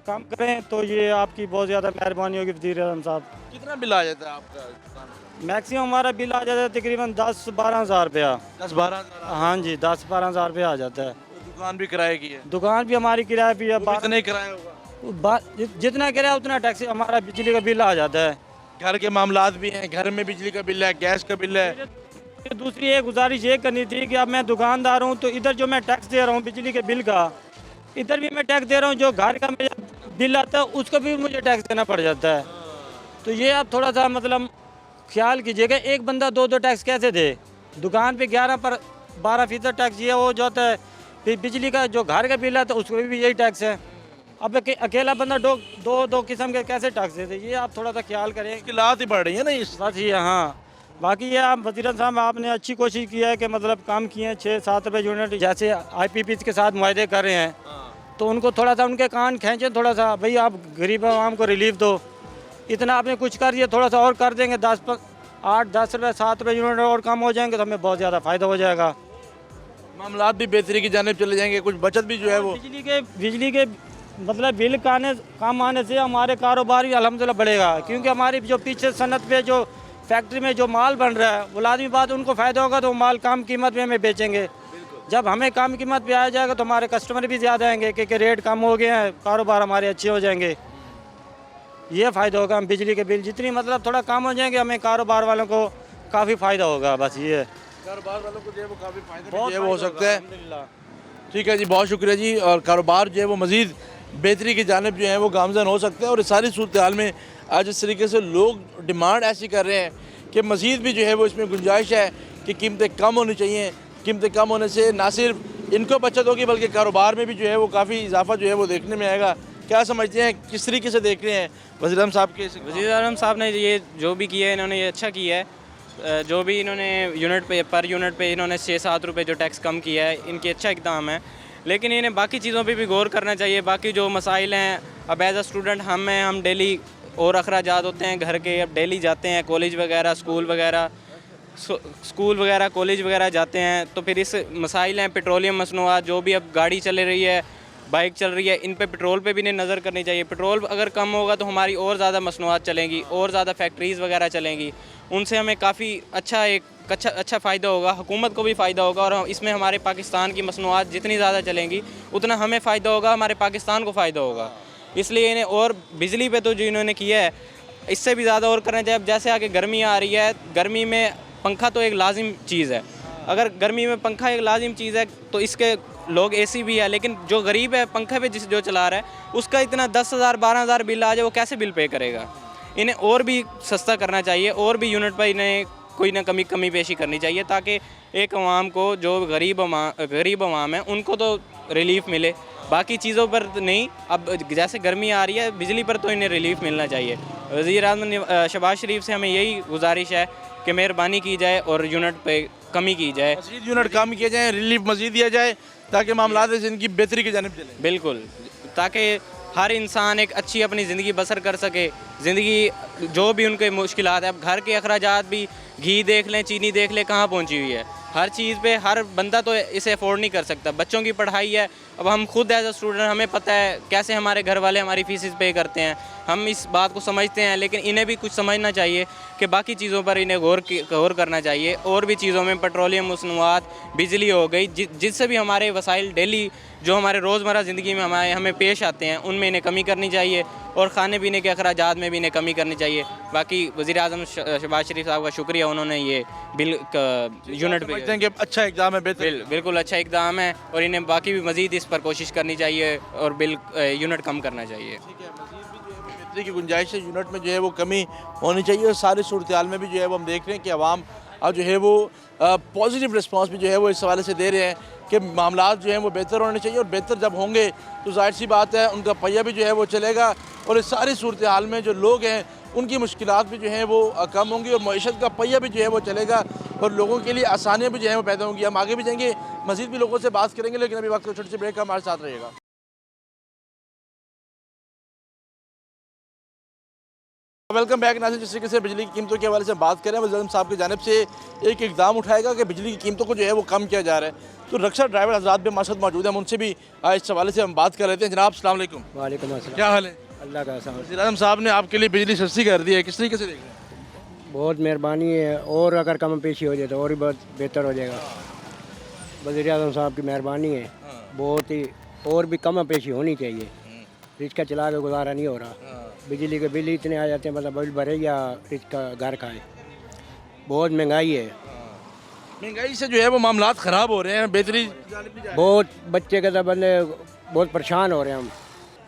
S7: कम करें तो ये आपकी बहुत ज़्यादा मेहरबानी होगी वज़ीर आज़म साहब।
S1: कितना बिल आ जाता है आपका दुकान में?
S7: मैक्सिमम हमारा बिल आ जाता है तकरीबन 10-12 हज़ार रुपया।
S1: 10-12 हज़ार?
S7: हाँ जी, 10-12 हज़ार रुपया आ जाता है।
S1: दुकान भी किराए की है?
S7: दुकान भी हमारी किराया भी है।
S1: कितने किराया होगा?
S7: जितना किराया उतना टैक्स हमारा बिजली का बिल आ जाता है।
S1: घर के मामलात भी हैं, घर में बिजली का बिल है, गैस का बिल है।
S7: दूसरी एक गुजारिश ये करनी थी कि अब मैं दुकानदार हूँ तो इधर जो मैं टैक्स दे रहा हूँ बिजली के बिल का, इधर भी मैं टैक्स दे रहा हूँ। जो घर का मेरा बिल आता है उसको भी मुझे टैक्स देना पड़ जाता है। तो ये आप थोड़ा सा मतलब ख्याल कीजिएगा, एक बंदा 2 टैक्स कैसे दे? दुकान पे 11 पर 12% टैक्स ये हो जाता है, फिर बिजली का जो घर का बिल आता है उसको भी यही टैक्स है। अब अकेला बंदा दो किस्म के कैसे टैक्स देते? ये आप थोड़ा सा ख्याल करें।
S1: मुश्किलात ही बढ़ रही है ना इस।
S7: बस ये हाँ, बाकी ये आप वज़ीर साहब आपने अच्छी कोशिश की है कि मतलब काम किए हैं 6-7 रुपये यूनिट, जैसे IPP के साथ मुआहदे कर रहे हैं तो उनको थोड़ा सा उनके कान खींचें, थोड़ा सा भाई आप गरीब आवाम को रिलीफ दो। इतना आपने कुछ कर दिया, थोड़ा सा और कर देंगे 8-10 रुपये 7 रुपये यूनिट और कम हो जाएंगे तो हमें बहुत ज़्यादा फ़ायदा हो जाएगा।
S1: मामलात भी बेहतरी की जानिब चले जाएंगे, कुछ बचत भी जो है वो
S7: बिजली के मतलब बिल कम आने से हमारे कारोबार भी अल्हम्दुलिल्लाह बढ़ेगा। क्योंकि हमारी जो पीछे सनत पे जो फैक्ट्री में जो माल बन रहा है वो लाजमी बात उनको फ़ायदा होगा तो माल कम कीमत में हमें बेचेंगे। जब हमें कम कीमत पे आ जाएगा तो हमारे कस्टमर भी ज़्यादा आएंगे क्योंकि रेट कम हो गए हैं, कारोबार हमारे अच्छे हो जाएंगे। ये फ़ायदा होगा। हम बिजली के बिल जितनी मतलब थोड़ा कम हो जाएंगे हमें कारोबार वालों को काफ़ी फ़ायदा होगा। बस ये
S1: कारोबार वालों को जो है वो काफ़ी फ़ायदा हो सकता है। ठीक है जी, बहुत शुक्रिया जी। और कारोबार जो है वो मज़ीद बेहतरी की जानिब जो है वो गामज़न हो सकते हैं। और इस सारी सूरत हाल में आज इस तरीके से लोग डिमांड ऐसी कर रहे हैं कि मज़ीद भी जो है वो इसमें गुंजाइश है कि कीमतें कम होनी चाहिए। कीमतें कम होने से ना सिर्फ इनको बचत होगी बल्कि कारोबार में भी जो है वो काफ़ी इजाफा जो है वो देखने में आएगा। क्या समझते हैं, किस तरीके से देख रहे हैं वज़ीर आज़म साहब के?
S8: वज़ीर आज़म साहब ने ये जो भी किया है इन्होंने ये अच्छा किया है। जो भी इन्होंने पर यूनिट पे इन्होंने 6-7 रुपये जो टैक्स कम किया है, इनकी अच्छा इक़दाम है। लेकिन इन्हें बाकी चीज़ों पे भी गौर करना चाहिए। बाकी जो मसाइल हैं, अब एज अ स्टूडेंट हम डेली और अखराजात होते हैं घर के, अब डेली जाते हैं कॉलेज वगैरह स्कूल वगैरह कॉलेज वगैरह जाते हैं तो फिर इस मसाइल हैं पेट्रोलियम मसनूआत, जो भी अब गाड़ी चल रही है, बाइक चल रही है, इन पे पेट्रोल पे भी इन्हें नज़र करनी चाहिए। पेट्रोल अगर कम होगा तो हमारी और ज़्यादा मसनूआत चलेंगी और ज़्यादा फैक्ट्रीज़ वगैरह चलेंगी, उनसे हमें काफ़ी अच्छा फ़ायदा होगा, हुकूमत को भी फ़ायदा होगा। और इसमें हमारे पाकिस्तान की मसनूआत जितनी ज़्यादा चलेंगी उतना हमें फ़ायदा होगा, हमारे पाकिस्तान को फ़ायदा होगा। इसलिए इन्हें और बिजली पे तो जो इन्होंने किया है इससे भी ज़्यादा और करना चाहिए। अब जैसे आगे गर्मी आ रही है, गर्मी में पंखा तो एक लाजिम चीज़ है। अगर गर्मी में पंखा एक लाजिम चीज़ है तो इसके लोग AC भी है, लेकिन जो गरीब है पंखे पे जो चला रहा है उसका इतना 10,000 12,000 बिल आ जाए, वो कैसे बिल पे करेगा? इन्हें और भी सस्ता करना चाहिए और भी यूनिट पर इन्हें कोई ना कमी पेशी करनी चाहिए ताकि एक अवाम को जो गरीब अवाम है उनको तो रिलीफ मिले, बाकी चीज़ों पर तो नहीं। अब जैसे गर्मी आ रही है बिजली पर तो इन्हें रिलीफ मिलना चाहिए। वज़ीर आज़म शहबाज शरीफ से हमें यही गुजारिश है कि मेहरबानी की जाए और यूनिट पे कमी की जाए,
S1: मज़ीद यूनिट कम किए जाए, रिलीफ मज़ीद दिया जाए ताकि मामलात जिनकी बेहतरी की जानिब चले।
S8: बिल्कुल, ताकि हर इंसान एक अच्छी अपनी ज़िंदगी बसर कर सके। ज़िंदगी जो भी उनके मुश्किलात है, अब घर के अखराजात भी, घी देख लें, चीनी देख लें, कहाँ पहुंची हुई है। हर चीज़ पे हर बंदा तो इसे अफोर्ड नहीं कर सकता। बच्चों की पढ़ाई है, अब हम खुद एज अ स्टूडेंट हमें पता है कैसे हमारे घर वाले हमारी फीसेस पे करते हैं, हम इस बात को समझते हैं। लेकिन इन्हें भी कुछ समझना चाहिए कि बाकी चीज़ों पर इन्हें गौर करना चाहिए। और भी चीज़ों में पेट्रोलियम मसनूआत, बिजली हो गई, जिससे भी हमारे वसाइल डेली जो हमारे रोज़मर्रा ज़िंदगी में हमें पेश आते हैं, उनमें इन्हें कमी करनी चाहिए। और खाने पीने के अखराजात में भी इन्हें कमी करनी चाहिए। बाकी वज़ीर आज़म शहबाज शरीफ साहब का शुक्रिया, उन्होंने ये बिल यूनिट पे
S1: समझते हैं कि अच्छा इक़दाम है, बेहतर
S8: बिल्कुल अच्छा इक़दाम है। और इन्हें बाकी भी मज़ीद इस पर कोशिश करनी चाहिए और बिल यूनिट कम करना चाहिए।
S1: बेहतरी की गुंजाइश है, यूनिट में जो है वो कमी होनी चाहिए। और सारी सूरत हाल में भी जो है वो हम देख रहे हैं कि अवाम अब जो है वो पॉजिटिव रिस्पांस भी जो है वो इस हवाले से दे रहे हैं कि मामलात जो हैं वो बेहतर होने चाहिए। और बेहतर जब होंगे तो जाहिर सी बात है उनका पहिया भी जो है वो चलेगा। और इस सारी सूरत हाल में जो लोग हैं उनकी मुश्किलात भी जो हैं वो कम होंगी और मईशत का पहिया भी जो है वो चलेगा और लोगों के लिए आसानियाँ भी जो है वो पैदा होंगी। हम आगे भी जाएंगे, मज़ीद भी लोगों से बात करेंगे, लेकिन अभी वक्त का छोटे से ब्रेक का हमारे साथ रहेगा। वेलकम बैक नाज़रीन। जिस तरीके से बिजली की कीमतों के हवाले से बात करें, वज़ीर आज़म साहब की जानिब से एक इक़दाम उठाएगा कि बिजली की कीमतों को जो है वो कम किया जा रहा है। तो रक्षा ड्राइवर हज़रात भी हमारे साथ मौजूद हैं, हम उनसे भी इस हवाले से हम बात कर रहे थे। जनाब अस्सलाम वालेकुम।
S7: वालेकुम अस्सलाम।
S1: क्या हाल है?
S7: अल्लाह का एहसान।
S1: वज़ीर आज़म साहब ने आपके लिए बिजली सस्ती कर दी है, किस तरीके से देख रहे हैं?
S7: बहुत मेहरबानी है, और अगर कम पेशी हो जाए तो और भी बहुत बेहतर हो जाएगा। वज़ीर आज़म साहब की मेहरबानी है बहुत ही, और भी कम पेशी होनी चाहिए। रिक्शा चला के गुजारा नहीं हो रहा, बिजली के बिल इतने आ जाते हैं, मतलब बिल भरे या रिक्शा घर खाए। बहुत महंगाई है,
S1: महंगाई से जो है वो मामलात ख़राब हो रहे हैं, बेहतरी
S7: बहुत बच्चे के तो बंदे बहुत परेशान हो रहे हैं हम।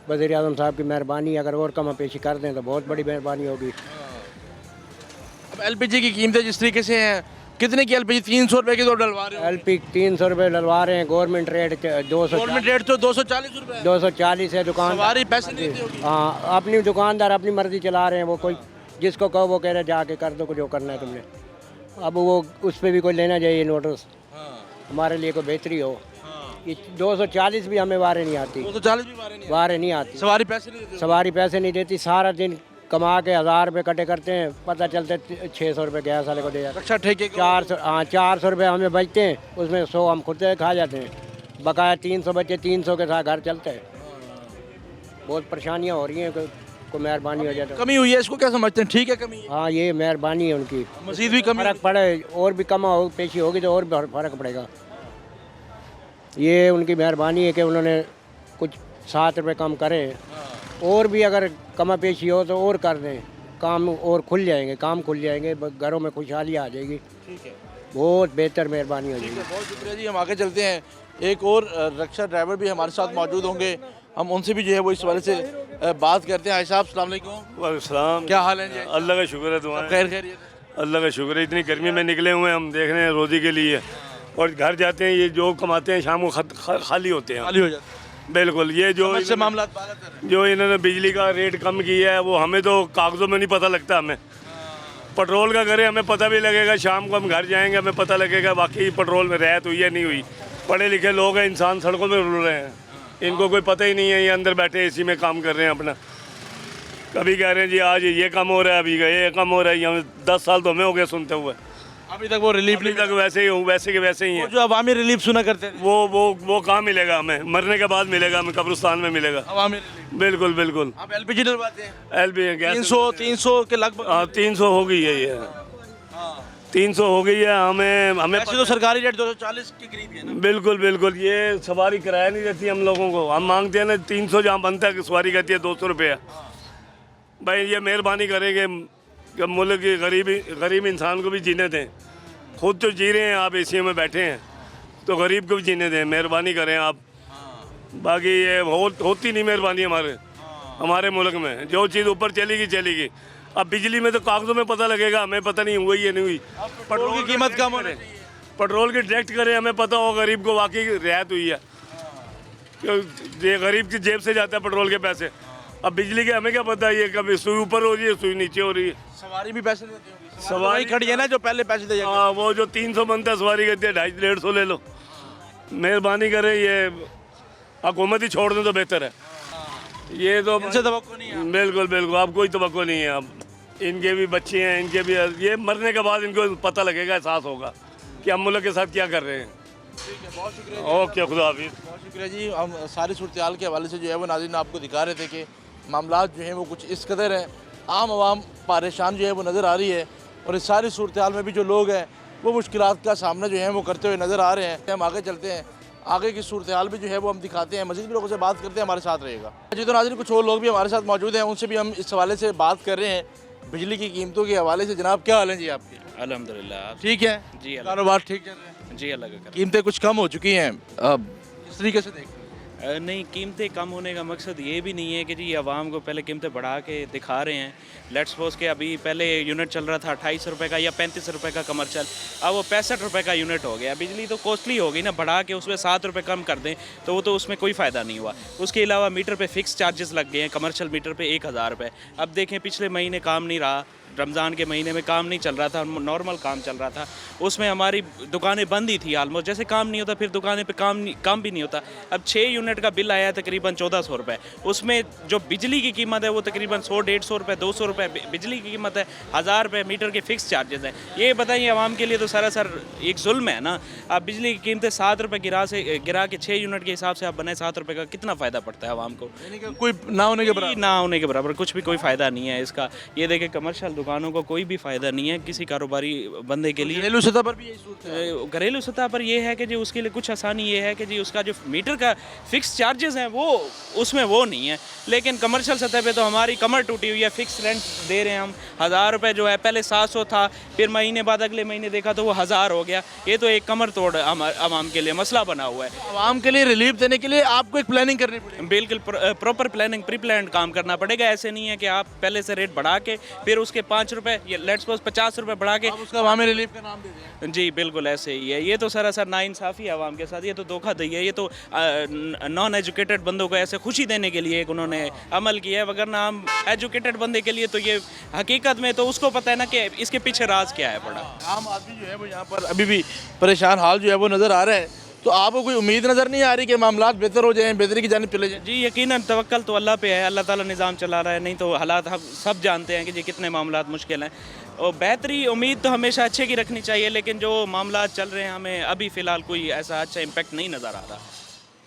S7: वज़ीर आज़म साहब की मेहरबानी, अगर और कम पेशी कर दें तो बहुत बड़ी मेहरबानी होगी।
S1: अब LPG की कीमतें जिस तरीके से हैं, कितने की LPG? 300 रुपये की तो डलवा रहे हो।
S7: LP 300 रुपये डलवा रहे हैं, गवर्नमेंट रेट 200,
S1: गवर्नमेंट रेट तो 240 रुपये,
S7: 240 है। दुकान
S1: सवारी पैसे नहीं देती होगी।
S7: हाँ, अपनी दुकानदार अपनी मर्जी चला रहे हैं। वो कोई जिसको कहो वो कह रहे जाके कर दो जो करना है तुमने। अब वो उस पर भी कोई लेना चाहिए नोटिस, हमारे लिए कोई बेहतरी हो। 240 भी हमें वारे नहीं आती,
S1: 240 भी
S7: वारे नहीं आती।
S1: सवारी पैसे नहीं देती।
S7: सवारी पैसे नहीं देती, सारा दिन कमा के 1000 रुपये कटे करते हैं, पता चलते 600 रुपये गैस वाले को दे जाते हैं।
S1: रक्षा ठेके
S7: 400, हाँ 400 रुपये हमें बचते हैं, उसमें 100 हम खुद से खा जाते हैं। बकाया 300 बचे, 300 के साथ घर चलते हैं। बहुत परेशानियाँ हो रही हैं, को मेहरबानी हो जाए तो।
S1: कमी हुई है, इसको क्या समझते हैं? ठीक है कमी है?
S7: हाँ, ये मेहरबानी है उनकी।
S1: मज़ीद भी कमी
S7: फ़र्क पड़े, और भी कम हो पेशी होगी तो और भी फ़र्क पड़ेगा। ये उनकी मेहरबानी है कि उन्होंने कुछ 7 रुपये कम करें, और भी अगर कम पेशी हो तो और कर दें, काम और खुल जाएंगे, काम खुल जाएंगे, घरों में खुशहाली आ जाएगी।
S1: ठीक है,
S7: बहुत बेहतर मेहरबानी हो जाएगी।
S1: बहुत शुक्रिया जी। हम आगे चलते हैं, एक और रक्षा ड्राइवर भी हमारे साथ मौजूद होंगे, हम उनसे भी जो है वो इस वाले से बात करते हैं। भाई साहब अस्सलाम वालेकुम।
S9: वालेकुम,
S1: क्या हाल है जी?
S9: अल्लाह का शुक्र है, दुआ
S1: खैर खैरियत है?
S9: अल्लाह का शुक्र है। इतनी गर्मी में निकले हुए हैं हम, देख रहे हैं रोज़ी के लिए, और घर जाते हैं ये जो कमाते हैं शाम को खाली होते हैं,
S1: खाली हो जाता है।
S9: बिल्कुल। ये जो
S1: समझ से मामला
S9: जो इन्होंने बिजली का रेट कम किया है वो हमें तो कागज़ों में नहीं पता लगता। हमें पेट्रोल का करें हमें पता भी लगेगा, शाम को हम घर जाएंगे हमें पता लगेगा वाकई पेट्रोल में रियायत हुई है नहीं हुई। पढ़े लिखे लोग हैं, इंसान सड़कों में रुल रहे हैं, इनको कोई पता ही नहीं है। ये अंदर बैठे एसी में काम कर रहे हैं अपना, कभी कह रहे हैं जी आज ये कम हो रहा है, अभी ये कम हो रहा है। हमें 10 साल तो हमें हो गए सुनते हुए,
S1: अभी तक वो रिलीफ
S9: अभी तक वैसे ही हूँ, वैसे के वैसे ही
S1: वो
S9: हैं।
S1: जो अवामी रिलीफ सुना करते हैं,
S9: वो कहाँ मिलेगा हमें? मरने के बाद मिलेगा हमें, कब्रिस्तान में मिलेगा।
S1: अवामी रिलीफ
S9: बिल्कुल बिल्कुल।
S1: आप LPG डलवाते हैं?
S9: LP गैस
S1: 300 के लगभग।
S9: हाँ 300 हो गई है ये, 300 हो गई है। हमें
S1: ऐसे तो सरकारी रेट 240 के करीब है ना।
S9: बिल्कुल बिल्कुल। ये सवारी किराया नहीं देती हम लोगों को, हम मांगते हैं ना 300, जहाँ बनता है कि सवारी कहती है 200 रुपये। भाई ये मेहरबानी करेंगे कि मुल्क की गरीब इंसान को भी जीने दें। खुद तो जी रहे हैं, आप एसी में बैठे हैं, तो गरीब को भी जीने दें, मेहरबानी करें आप। बाकी ये होती नहीं मेहरबानी हमारे मुल्क में। जो चीज़ ऊपर चलेगी। अब बिजली में तो कागज़ों में पता लगेगा, हमें पता नहीं हुई है नहीं हुई।
S1: पेट्रोल की कीमत कम होने चाहिए,
S9: पेट्रोल की डायरेक्ट करें, हमें पता हो गरीब को वाकई रियायत हुई है। ये गरीब की जेब से जाता है पेट्रोल के पैसे। अब बिजली के हमें क्या पता है, ये कभी सुई ऊपर हो रही है, सुई नीचे हो रही है।
S1: सवारी भी पैसे देती होगी,
S9: सवारी
S1: खड़ी है ना जो पहले पैसे दे जाती है।
S9: हाँ, वो जो 300 बनता है सवारी कहती है 250-150 ले लो। मेहरबानी करें, ये हुकूमत ही छोड़ दें तो बेहतर है। ये तो
S1: इनसे तवक्को नहीं है।
S9: बिल्कुल बिल्कुल, अब कोई तवक्को नहीं है। अब इनके भी बच्चे हैं, इनके भी, ये मरने के बाद इनको पता लगेगा, एहसास होगा कि हम मुल्क के साथ क्या कर रहे हैं।
S1: ठीक है, बहुत शुक्रिया।
S9: ओके, खुदा हाफिज़।
S1: बहुत शुक्रिया जी। हम सारी सूरत हाल के हवाले से जो है वो नाज़रीन आपको दिखा रहे थे कि मामलात जो हैं वो कुछ इस कदर हैं, आम आवाम परेशान जो है वो नज़र आ रही है। और इस सारी सूरत हाल में भी जो लोग हैं वो मुश्किलात का सामना जो है वो करते हुए नज़र आ रहे हैं। हम आगे चलते हैं, आगे की सूरत हाल भी जो है वो हम दिखाते हैं, मज़ीद भी लोगों से बात करते हैं, हमारे साथ रहेगा। जी तो नाज़रीन, कुछ और लोग भी हमारे साथ मौजूद हैं, उनसे भी हम इस हवाले से बात कर रहे हैं, बिजली की कीमतों के हवाले से। जनाब क्या हाल है जी आपके?
S8: अल्हम्दुलिल्लाह
S1: ठीक है
S8: जी,
S1: कारोबार ठीक चल रहा है?
S8: जी, अल्लाह का
S1: कीमतें कुछ कम हो चुकी हैं, अब किस तरीके से देखते हैं?
S8: नहीं, कीमतें कम होने का मकसद ये भी नहीं है कि जी आवाम को पहले कीमतें बढ़ा के दिखा रहे हैं। लेट्स सपोज के अभी पहले यूनिट चल रहा था 28 रुपये का या 35 रुपये का कमर्शियल, अब वो 65 रुपये का यूनिट हो गया। बिजली तो कॉस्टली हो गई ना, बढ़ा के उसमें 7 रुपये कम कर दें तो वो तो उसमें कोई फ़ायदा नहीं हुआ। उसके अलावा मीटर पे फिक्स चार्जेस लग गए हैं, कमर्शियल मीटर पे 1000 रुपये। अब देखें पिछले महीने काम नहीं रहा, रमज़ान के महीने में काम नहीं चल रहा था, नॉर्मल काम चल रहा था, उसमें हमारी दुकानें बंद ही थी ऑलमोस्ट। जैसे काम नहीं होता फिर दुकानें पे काम भी नहीं होता। अब 6 यूनिट का बिल आया है तकरीबन 1400 रुपये, उसमें जो बिजली की कीमत है वो तकरीबन 100-150 रुपये, 200 रुपये बिजली की कीमत है, 1000 रुपये मीटर के फिक्स चार्जेस हैं। ये बताइए आवाम के लिए तो सरासर एक जुल्म है ना। आप बिजली की कीमतें 7 रुपये गिरा के 6 यूनिट के हिसाब से आप बनाए 7 रुपये का, कितना फ़ायदा पड़ता है आवाम को?
S1: कोई ना होने के बराबर,
S8: ना होने के बराबर कुछ भी कोई फ़ायदा नहीं है इसका। ये देखें कमर्शियल दुकानों को कोई भी फ़ायदा नहीं है किसी कारोबारी बंदे के लिए।
S1: घरेलू सतह पर भी यही सूरत है।
S8: घरेलू सतह पर ये है कि जी उसके लिए कुछ आसानी ये है कि जी उसका जो मीटर का फिक्स चार्जेस हैं वो उसमें वो नहीं है, लेकिन कमर्शियल सतह पे तो हमारी कमर टूटी हुई है। फिक्स रेंट दे रहे हैं हम, 1000 रुपये जो है पहले 700 था, फिर महीने बाद अगले महीने देखा तो वो 1000 हो गया। ये तो एक कमर तोड़ आवाम के लिए मसला बना हुआ है।
S1: आवाम के लिए रिलीफ देने के लिए आपको एक प्लानिंग करनी पड़ेगी।
S8: बिल्कुल प्रॉपर प्लानिंग, प्री प्लान काम करना पड़ेगा। ऐसे नहीं है कि आप पहले से रेट बढ़ा के फिर उसके 5 रुपये या लेट्स सपोज 50 रुपये बढ़ा के
S1: उसका अवामी रिलीफ का नाम दे दें।
S8: जी बिल्कुल ऐसे ही है। ये तो सरासर नाइंसाफ़ी है आवाम के साथ, ये तो धोखाधड़ी है। ये तो नॉन एजुकेटेड बंदों को ऐसे खुशी देने के लिए एक उन्होंने अमल किया है, वगरना हम एजुकेटेड बंदे के लिए तो ये हकीकत में तो उसको पता है ना कि इसके पीछे राज क्या है बड़ा।
S1: आम आदमी जो है वो यहाँ पर अभी भी परेशान हाल जो है वो नज़र आ रहा है। तो आपको कोई उम्मीद नज़र नहीं आ रही कि मामलात बेहतर हो जाएं, बेहतरी की जानिब चले जाएं?
S8: जी यकीनन तवक्कल तो अल्लाह पे है, अल्लाह ताला निज़ाम चला रहा है। नहीं तो हालात हम सब जानते हैं कि जी कितने मामलात मुश्किल हैं। और बेहतरी उम्मीद तो हमेशा अच्छे की रखनी चाहिए, लेकिन जो मामलात चल रहे हैं हमें अभी फ़िलहाल कोई ऐसा अच्छा इम्पैक्ट नहीं नज़र आ रहा।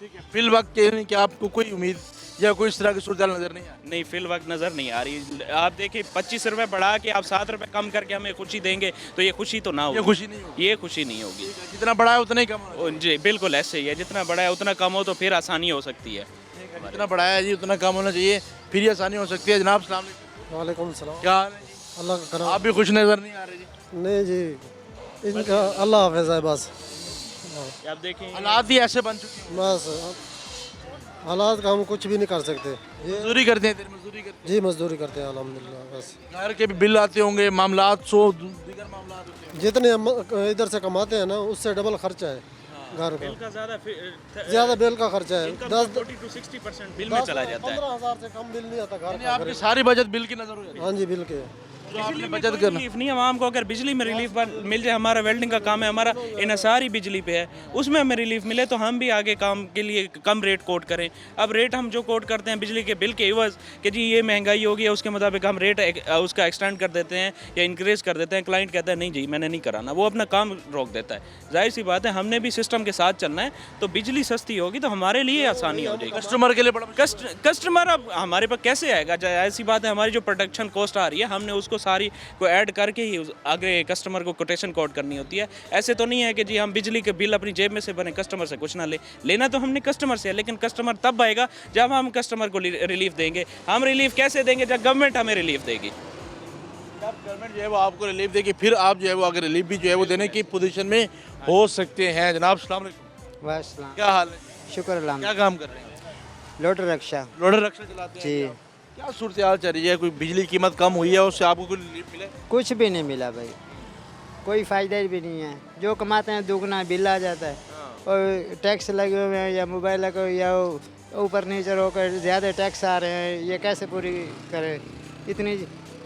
S1: ठीक है, फिल वक्त क्या आपको कोई उम्मीद या कोई इस तरह की सूरत नज़र नहीं आ रही?
S8: नहीं, फिल वक्त नज़र नहीं आ रही। आप देखिए 25 रुपये बढ़ा के आप 7 रुपये कम करके हमें खुशी देंगे तो ये खुशी तो ना होगी।
S1: ये खुशी नहीं होगी।
S8: ये खुशी नहीं होगी।
S1: जितना बड़ा है उतना ही कम होगा।
S8: जी बिल्कुल ऐसे ही है, जितना बड़ा है उतना कम हो तो फिर आसानी हो सकती है।
S1: जितना बड़ा है जी उतना कम होना चाहिए, फिर ही आसानी हो सकती है। जनाब सलाम अलैकुम।
S10: वालेकुम सलाम।
S1: क्या हाल है जी?
S10: अल्लाह का करम।
S1: आप भी खुश नज़र नहीं आ रहे जी?
S10: नहीं जी, इनका अल्लाह हाफिज़ है बस।
S8: आप देखें
S1: हालात ही ऐसे बन चुके हैं,
S10: बस हालात का हम कुछ भी नहीं कर सकते। ये
S1: मजदूरी करते हैं, मजदूरी करते
S10: जी मजदूरी करते हैं अल्हम्दुलिल्लाह। बस
S1: हैं, घर के भी बिल आते होंगे, मामलात 100 दीगर मामलात होते हैं।
S10: जितने हम इधर से कमाते हैं ना उससे डबल खर्चा है घर का। ज़्यादा बिल का खर्चा है,
S8: 40 to 60% बिल में चला जाता है।
S10: 15,000 से कम बिल नहीं आता घर
S1: यानी
S10: का।
S1: आपकी सारी बजट बिल की नज़र हो जाती है।
S10: हाँ जी, बिल के
S1: जो आपने बचत
S8: कोई
S1: करना
S8: रिलीफ नहीं आवाम को। अगर बिजली में रिलीफ मिल जाए, हमारा वेल्डिंग का काम है, हमारा इन्हसार ही बिजली पे है, उसमें हमें रिलीफ मिले तो हम भी आगे काम के लिए कम रेट कोट करें। अब रेट हम जो कोट करते हैं बिजली के बिल के एवज कि जी ये महंगाई होगी है, उसके मुताबिक हम रेट उसका एक्सटेंड कर देते हैं या इंक्रीज कर देते हैं। क्लाइंट कहता है नहीं जी मैंने नहीं कराना, वो अपना काम रोक देता है। जाहिर सी बात है हमने भी सिस्टम के साथ चलना है, तो बिजली सस्ती होगी तो हमारे लिए आसानी हो जाएगी।
S1: कस्टमर के लिए बड़ा
S8: कस्टमर अब हमारे पास कैसे आएगा? ऐसी बात है हमारी जो प्रोडक्शन कॉस्ट आ रही है हमने उसको सारी को ऐड करके ही आगे कस्टमर को कोटेशन कोड करनी होती है। ऐसे तो नहीं है कि जी हम बिजली के बिल अपनी जेब में से बने कस्टमर से कुछ ना लेना तो हमने कस्टमर से है, लेकिन कस्टमर तब आएगा जब हम कस्टमर को रिलीफ देंगे। हम रिलीफ कैसे देंगे? जब गवर्नमेंट हमें रिलीफ देगी।
S1: जब गवर्नमेंट जो है वो आपको रिलीफ देगी फिर आप जो है वो आगे रिलीफ भी जो है वो देने की पोजीशन में हो सकते हैं। जनाब अस्सलाम वालेकुम।
S3: बस
S1: क्या हाल है?
S3: शुक्र अल्लाह।
S1: क्या काम कर रहे हैं?
S3: लोटर रक्षा
S1: लोडर रक्षा चलाते हैं
S3: जी।
S1: क्या सूरत हाल चल रही है? कोई बिजली की कीमत कम हुई है उससे आपको कोई रिलीफ मिला?
S3: कुछ भी नहीं मिला भाई, कोई फ़ायदा भी नहीं है। जो कमाते हैं दुगना बिल आ जाता है, और टैक्स लगे हुए हैं या मोबाइल लगे या ऊपर नीचे होकर ज़्यादा टैक्स आ रहे हैं, ये कैसे पूरी करें? इतनी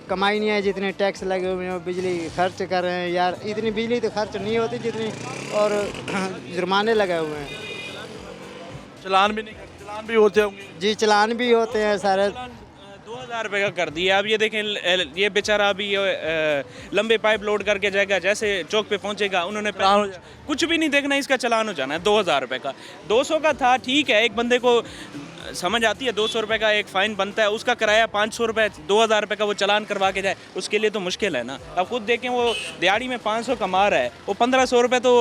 S3: कमाई नहीं है जितने टैक्स लगे हुए हैं, बिजली खर्च कर रहे हैं यार। इतनी बिजली तो खर्च नहीं होती जितनी, और जुर्माने लगे हुए हैं।
S1: चलान भी नहीं करते? चलान भी होते होंगे
S3: जी, चलान भी होते हैं सारे।
S8: 2000 रुपये का कर दिया। अब ये देखें ये बेचारा अभी लंबे पाइप लोड करके जाएगा, जैसे चौक पे पहुंचेगा उन्होंने कुछ भी नहीं देखना, इसका चलान हो जाना है 2000 रुपये का। 200 का था ठीक है, एक बंदे को समझ आती है 200 रुपये का एक फ़ाइन बनता है, उसका किराया 500 रुपये 2000 रुपये का वो चालान करवा के जाए, उसके लिए तो मुश्किल है ना। अब खुद देखें वो दिहाड़ी में 500 कमा रहा है, वो 1500 रुपये तो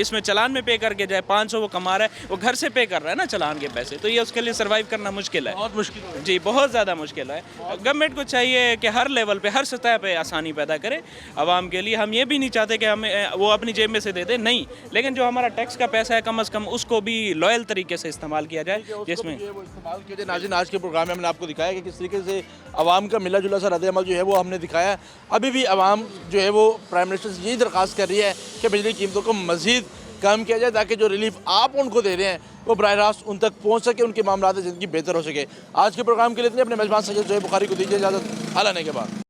S8: इसमें चालान में पे करके जाए, 500 वो कमा रहा है, वो घर से पे कर रहा है ना चालान के पैसे, तो ये उसके लिए सर्वाइव करना मुश्किल है,
S1: बहुत मुश्किल
S8: जी बहुत ज़्यादा मुश्किल है। गवर्नमेंट को चाहिए कि हर लेवल पे हर सतह पे आसानी पैदा करे आवाम के लिए। हम ये भी नहीं चाहते कि हमें वो अपनी जेब में से दे दे, नहीं, लेकिन जो हमारा टैक्स का पैसा है कम से कम उसको भी लॉयल तरीके से इस्तेमाल किया जाए, जिसमें
S1: इस्तेमाल किया जाए। नाज़रीन, आज के प्रोग्राम में हमने आपको दिखाया कि किस तरीके से आवाम का मिला जुला सा रद्द-ए-अमल जो है वो हमने दिखाया। अभी भी आवाम जो है वो प्राइम मिनिस्टर से यही दरख्वास्त कर रही है कि बिजली कीमतों को मज़ीद कम किया जाए, ताकि जो रिलीफ आप उनको दे रहे हैं वो बराह रास्त उन तक पहुँच सके, उनके मामलात ज़िंदगी बेहतर हो सके। आज के प्रोग्राम के लिए इतने, अपने मेज़बान सैयद ज़ोहैब बुखारी को दीजिए इजाज़त। हाल आने के बाद।